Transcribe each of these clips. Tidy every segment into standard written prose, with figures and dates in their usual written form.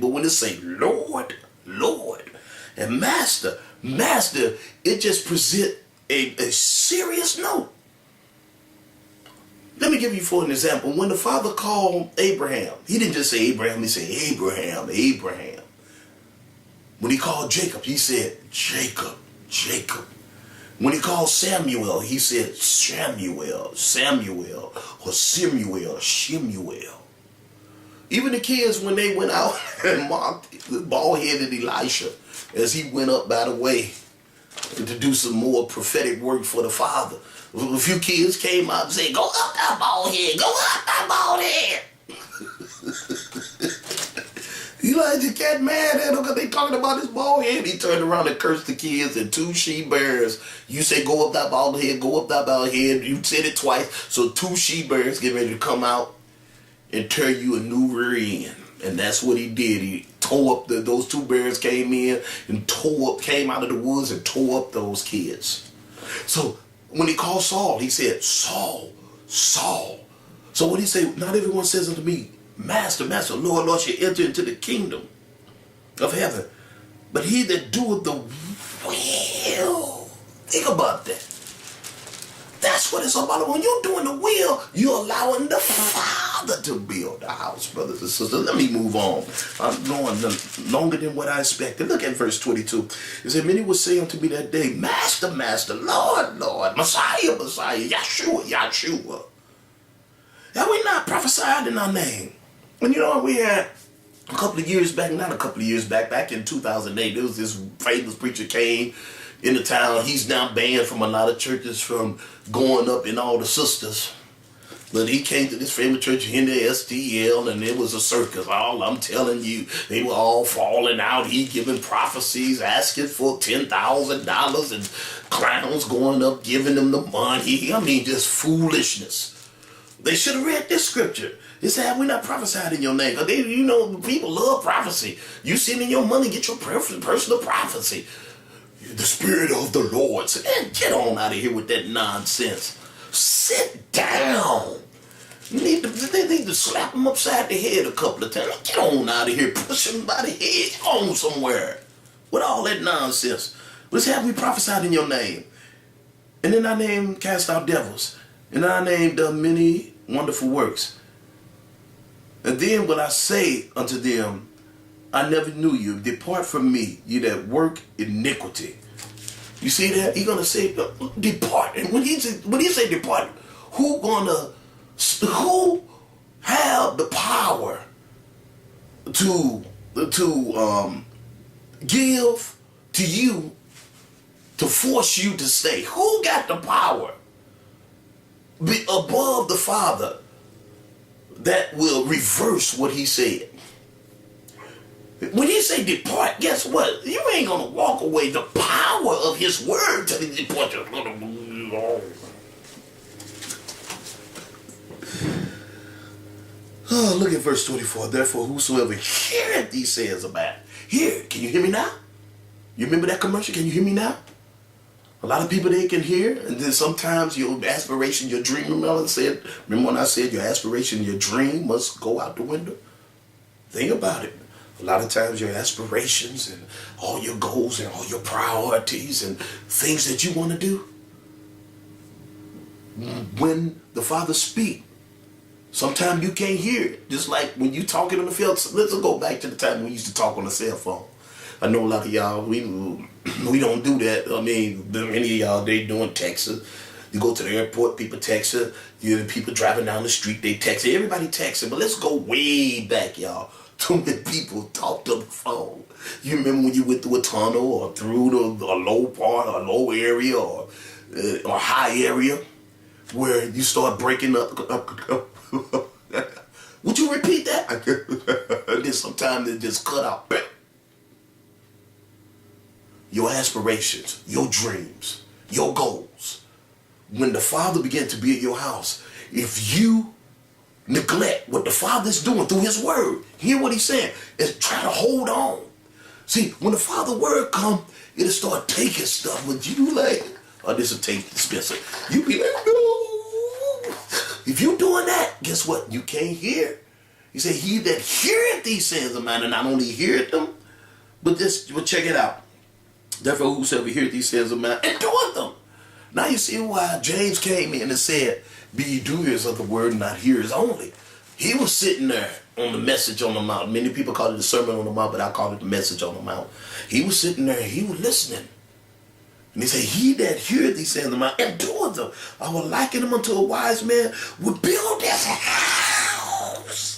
But when it say Lord, Lord, and Master, Master, it just present a serious note. Let me give you for an example. When the Father called Abraham, he didn't just say Abraham, he said Abraham, Abraham. When he called Jacob, he said Jacob, Jacob. When he called Samuel, he said Samuel, Samuel, or Simuel, Shemuel. Even the kids, when they went out and mocked the bald-headed Elisha as he went up by the way to do some more prophetic work for the Father. A few kids came out and said, go up that bald head, go up that bald head. Elijah got mad at him because they talking about his bald head. He turned around and cursed the kids and 2 she-bears. You say, go up that bald head, go up that bald head. You said it twice. So 2 she-bears get ready to come out and tear you a new rear end. And that's what he did. He tore up, those 2 bears came in and came out of the woods and tore up those kids. So when he called Saul, he said, Saul, Saul. So what he say? Not everyone says unto me, Master, Master, Lord, Lord, shall enter into the kingdom of heaven. But he that doeth the will. Think about that. That's what it's about. When you're doing the will, you're allowing the Father to build the house, brothers and sisters. Let me move on. I'm going longer than what I expected. Look at verse 22. It said, many will say unto me that day, Master, Master, Lord, Lord, Messiah, Messiah, Yahshua, Yahshua. Have we not prophesied in our name? And you know, we had a couple of years back, not a couple of years back, back in 2008, there was this famous preacher came in the town. He's now banned from a lot of churches from going up in all the sisters. But he came to this famous church in the STL, and it was a circus. All I'm telling you, they were all falling out. He giving prophecies, asking for $10,000, and clowns going up, giving them the money. I mean, just foolishness. They should have read this scripture. It said, have we not prophesied in your name? Because you know, people love prophecy. You send in your money, get your personal prophecy. The Spirit of the Lord. So, man, get on out of here with that nonsense. Sit down. They need to slap him upside the head a couple of times. Get on out of here. Push him by the head. Get on somewhere. With all that nonsense. Let's have we prophesied in your name. And in our name cast out devils. In our name done many wonderful works. And then will I say unto them, I never knew you. Depart from me, you that work iniquity. You see that? He's gonna say, depart. And when he say depart, who have the power to give to you to force you to stay? Who got the power be above the Father that will reverse what he said? When he say depart, guess what? You ain't gonna walk away. The power of his word telling you depart. Oh, look at verse 24. Therefore, whosoever heareth these sayings about. Here, can you hear me now? You remember that commercial? Can you hear me now? A lot of people, they can hear, and then sometimes your aspiration, your dream, remember when I said your aspiration, your dream must go out the window? Think about it. A lot of times your aspirations and all your goals and all your priorities and things that you want to do, when the Father speaks, sometimes you can't hear it. Just like when you talking on the field. Let's go back to the time when we used to talk on the cell phone. I know a lot of y'all, we don't do that. I mean, many of y'all, they doing texting. You go to the airport, people text you. People driving down the street, they text you. Everybody texting. But let's go way back, y'all. Too many people talked on the phone. You remember when you went through a tunnel or through a low part or a low area or high area where you start breaking up. Would you repeat that? Then sometimes it just cut out. Your aspirations, your dreams, your goals. When the Father began to be at your house, if you neglect what the Father's doing through his word, hear what he's saying, and try to hold on. See, when the Father's word come, it'll start taking stuff, but you like, oh, this will take Spencer. You be like, no. If you doing that, guess what? You can't hear. He said, he that heareth these sayings of mine, and not only heareth them, but check it out. Therefore, whosoever heareth these sayings of mine and doeth them. Now you see why James came in and said, be ye doers of the word, not hearers only. He was sitting there on the message on the mount. Many people call it the sermon on the mount, but I call it the message on the mount. He was sitting there and he was listening. And he said, he that heareth these sayings of mine and doeth them, I will liken him unto a wise man would build his house.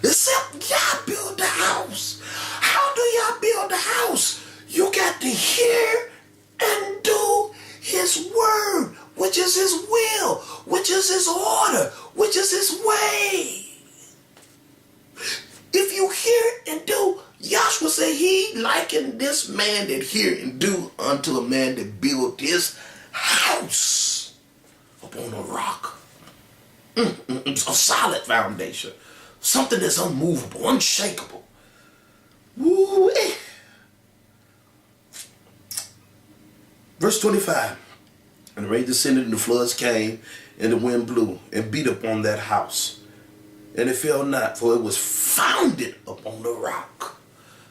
Except y'all build the house. How do y'all build the house? You got to hear and do his word, which is his will, which is his order, which is his way. If you hear and do, Yahshua said he likened this man that hear and do unto a man that built his house upon a rock. A solid foundation. Something that's unmovable, unshakable. Woo-wee. Verse 25. And the rain descended and the floods came and the wind blew and beat upon that house. And it fell not, for it was founded upon the rock.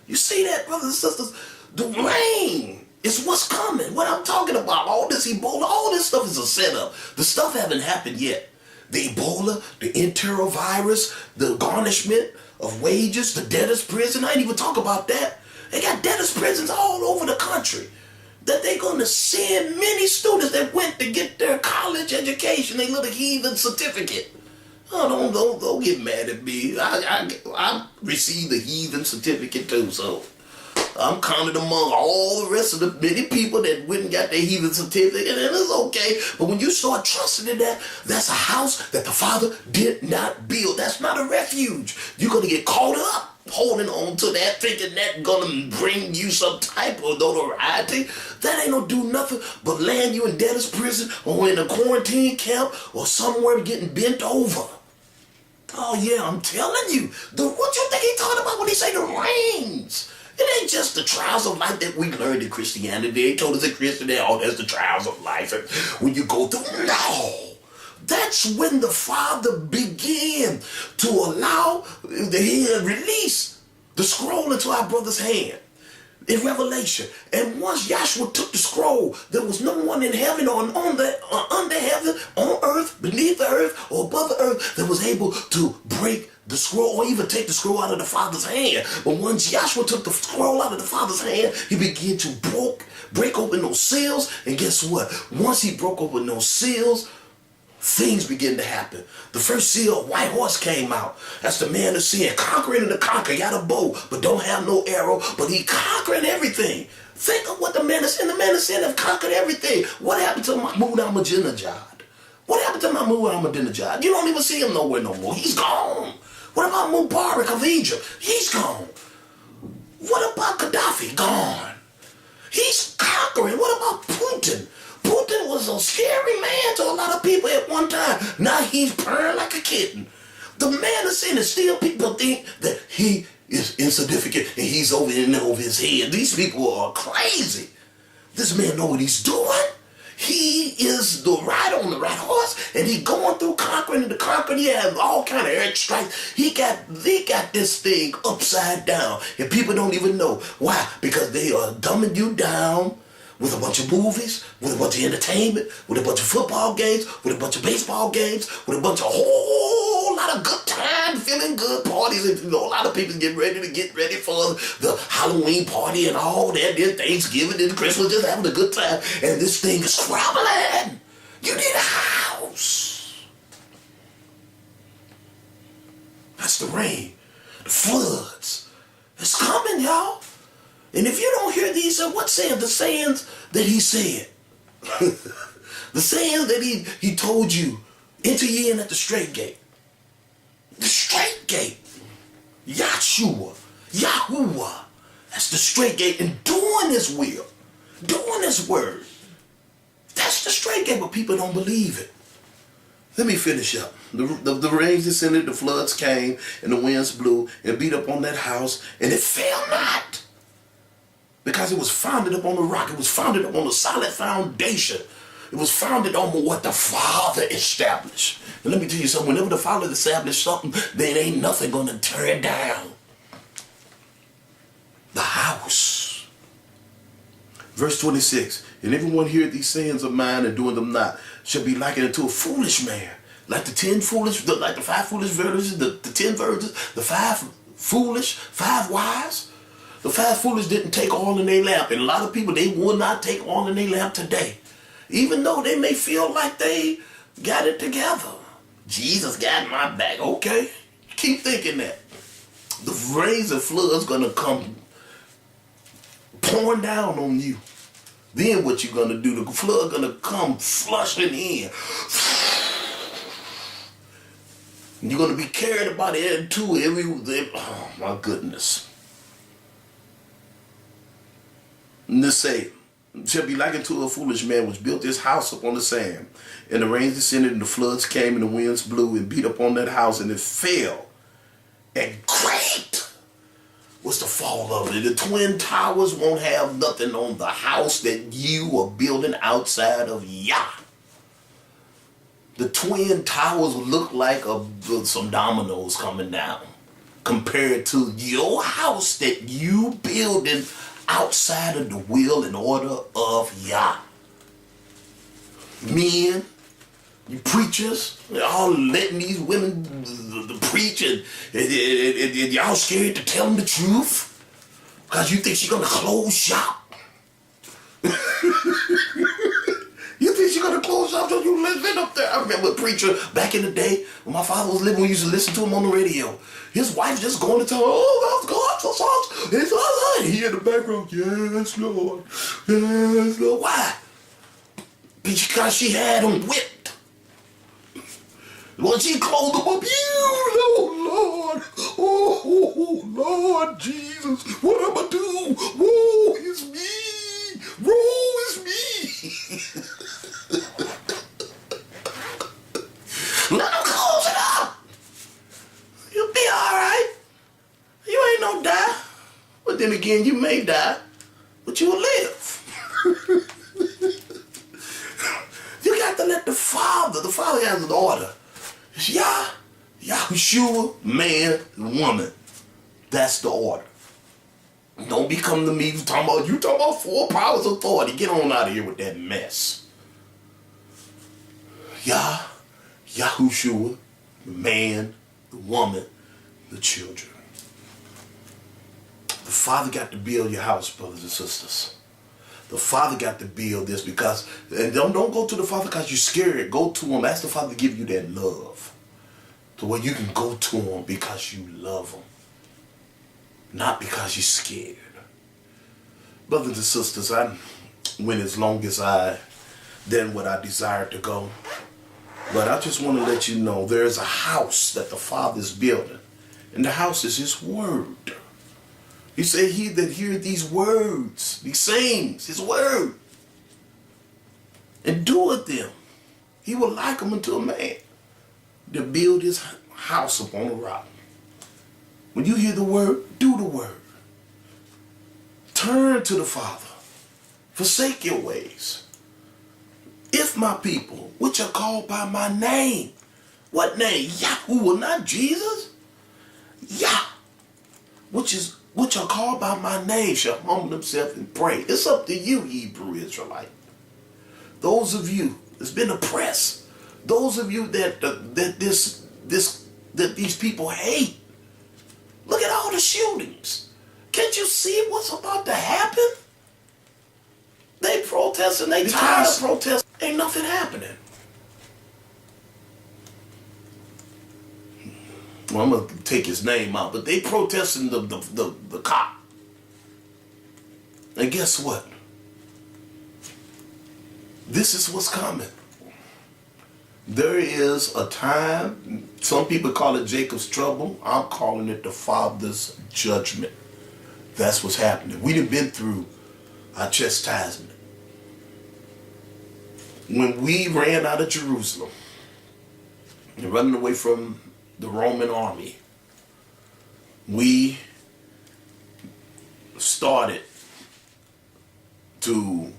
You see that, brothers and sisters? The rain is what's coming. What I'm talking about, all this Ebola, all this stuff is a setup. The stuff haven't happened yet. The Ebola, the enterovirus, the garnishment of wages, the debtor's prison. I ain't even talk about that. They got debtor's prisons all over the country. That they're going to send many students that went to get their college education, their little heathen certificate. Oh, don't get mad at me. I received a heathen certificate too, so I'm counted among all the rest of the many people that went and got their heathen certificate, and it's okay. But when you start trusting in that, that's a house that the Father did not build. That's not a refuge. You're going to get caught up holding on to that, thinking that's going to bring you some type of notoriety. That ain't going to do nothing but land you in debtor's prison or in a quarantine camp or somewhere getting bent over. Oh yeah, I'm telling you. What you think he talking about when he say the rains? It ain't just the trials of life that we learned in Christianity. They told us in Christianity, oh, that's the trials of life. And when you go through, no. That's when the Father began to allow the release the scroll into our brother's hand in Revelation. And once Yahshua took the scroll, there was no one in heaven or under heaven, on earth, beneath the earth, or above the earth that was able to break the scroll or even take the scroll out of the Father's hand. But once Yahshua took the scroll out of the Father's hand, he began to break open those seals. And guess what? Once he broke open those seals, things begin to happen. The first seal, white horse, came out. That's the man of sin, conquering and the conquer. Got a bow, but don't have no arrow, but he conquering everything. Think of what the man of sin have conquered everything. What happened to Mahmoud Ahmadinejad? What happened to Mahmoud Ahmadinejad? You don't even see him nowhere no more. He's gone. What about Mubarak of Egypt? He's gone. What about Gaddafi? Gone. He's conquering. What about Putin? Putin was a scary man to a lot of people at one time. Now he's purring like a kitten. The man of sin is still, people think that he is insignificant and he's over his head. These people are crazy. This man know what he's doing. He is the rider on the right horse, and he going through conquering and the conquering. He has all kind of air strikes. They got this thing upside down, and people don't even know why. Because they are dumbing you down with a bunch of movies, with a bunch of entertainment, with a bunch of football games, with a bunch of baseball games, with a bunch of whole lot of good time, feeling good parties. And a lot of people get ready for the Halloween party and all that. Then Thanksgiving and Christmas, just having a good time. And this thing is crumbling. You need a house. That's the rain, the floods. It's coming, y'all. And if you don't hear these, what sayings? The sayings that he said. The sayings that he told you. Enter ye in at the straight gate. The straight gate. Yahuwah. That's the straight gate. And doing his will. Doing his word. That's the straight gate, but people don't believe it. Let me finish up. The rains descended, the floods came, and the winds blew and beat up on that house, and it fell not. Because it was founded upon the rock. It was founded upon a solid foundation. It was founded on what the Father established. And let me tell you something, whenever the Father established something, then ain't nothing going to tear it down. The house. Verse 26, and everyone hear these sayings of mine and doing them not, shall be likened unto a foolish man. Like the 5 foolish virgins, the 10 virgins, the 5 foolish, 5 wise. The 5 foolish didn't take oil in their lamp. And a lot of people, they will not take oil in their lamp today. Even though they may feel like they got it together. Jesus got my back. Okay? Keep thinking that. The rains and floods going to come pouring down on you. Then what you going to do? The flood going to come flushing in. You're going to be carried about it too. Oh my goodness. And this say, shall be likened to a foolish man which built his house upon the sand. And the rains descended and the floods came and the winds blew and beat upon that house and it fell. And great was the fall of it. The twin towers won't have nothing on the house that you are building outside of Yah. The twin towers look like some dominoes coming down compared to your house that you building outside of the will and order of Yah. Men, you preachers, y'all letting these women preach and y'all scared to tell them the truth because you think she's going to close shop. You think she's going to close shop so you living up there? I remember a preacher back in the day when my father was living, we used to listen to him on the radio. His wife just going to tell him, oh, that's God's songs. It's all right. He in the background, yes, Lord. Yes, Lord. Why? Because she had him whipped. When she clothed him up, Lord. Oh, Lord Jesus. What am I do? Woe is me. Woe is me. Let him close it up. You'll be all right. You ain't no die. But then again, you may die, but you'll live. You got to let the Father has an order. It's YHWH, man, woman. That's the order. Don't be coming to me talking about 4 powers of authority. Get on out of here with that mess. YHWH, the man, the woman, the children. The Father got to build your house, brothers and sisters. The Father got to build this because, and don't go to the Father because you're scared. Go to him. Ask the Father to give you that love. To where you can go to him because you love him. Not because you're scared. Brothers and sisters, I went as long as than what I desired to go. But I just want to let you know there is a house that the Father is building. And the house is his word. He said, he that heareth these words, these sayings, his word, and doeth them, he will liken unto a man to build his house upon a rock. When you hear the word, do the word. Turn to the Father. Forsake your ways. If my people, which are called by my name, what name? Yahuwah, not Jesus. Yah, which are called by my name, shall humble themselves and pray. It's up to you, Hebrew Israelite. Those of you that's been oppressed, those of you that these people hate. Look at all the shootings. Can't you see what's about to happen? They protesting, they tired of protesting. Ain't nothing happening. Well, I'm going to take his name out, but they protesting the cop. And guess what? This is what's coming. There is a time, some people call it Jacob's trouble. I'm calling it the Father's judgment. That's what's happening. We done been through our chastisement. When we ran out of Jerusalem and running away from the Roman army, we started to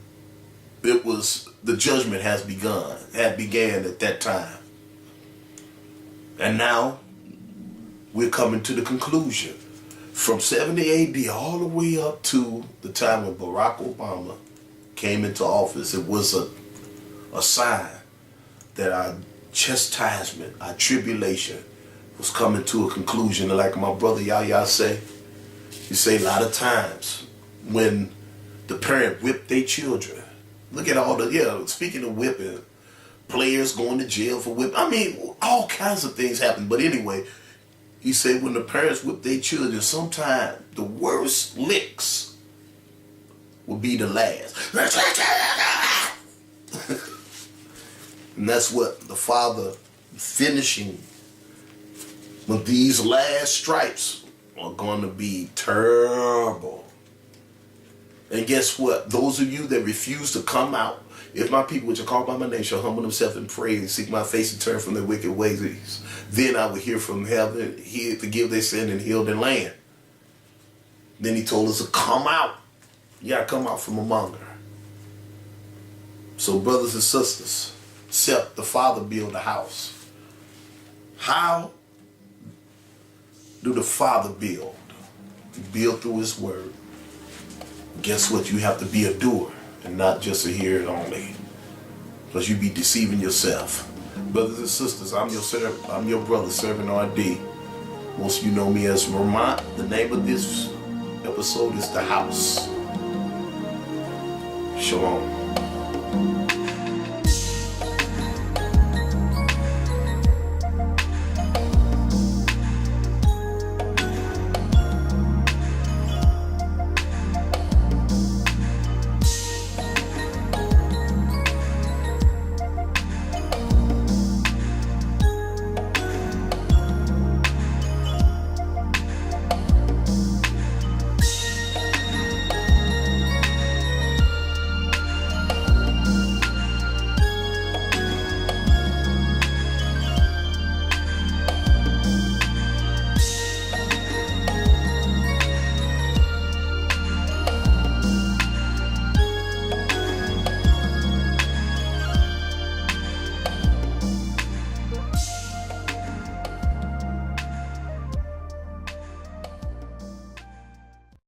the judgment had began at that time. And now we're coming to the conclusion. From 70 AD all the way up to the time when Barack Obama came into office, it was a sign that our chastisement, our tribulation was coming to a conclusion. And like my brother Yahya say, he say a lot of times when the parent whipped their children, look at all speaking of whipping, players going to jail for whipping. I mean, all kinds of things happen. But anyway, he said when the parents whip their children, sometimes the worst licks will be the last. And that's what the Father finishing with these last stripes are going to be terrible. And guess what? Those of you that refuse to come out, if my people which are called by my name shall humble themselves and pray and seek my face and turn from their wicked ways, then I will hear from heaven, forgive their sin and heal their land. Then he told us to come out. You got to come out from among her. So brothers and sisters, except the Father build a house. How do the Father build? He build through his word. Guess what? You have to be a doer and not just a hearer only, because you be deceiving yourself. Brothers and sisters, I'm your brother, Servant RD. Most of you know me as Vermont. The name of this episode is The House. Shalom.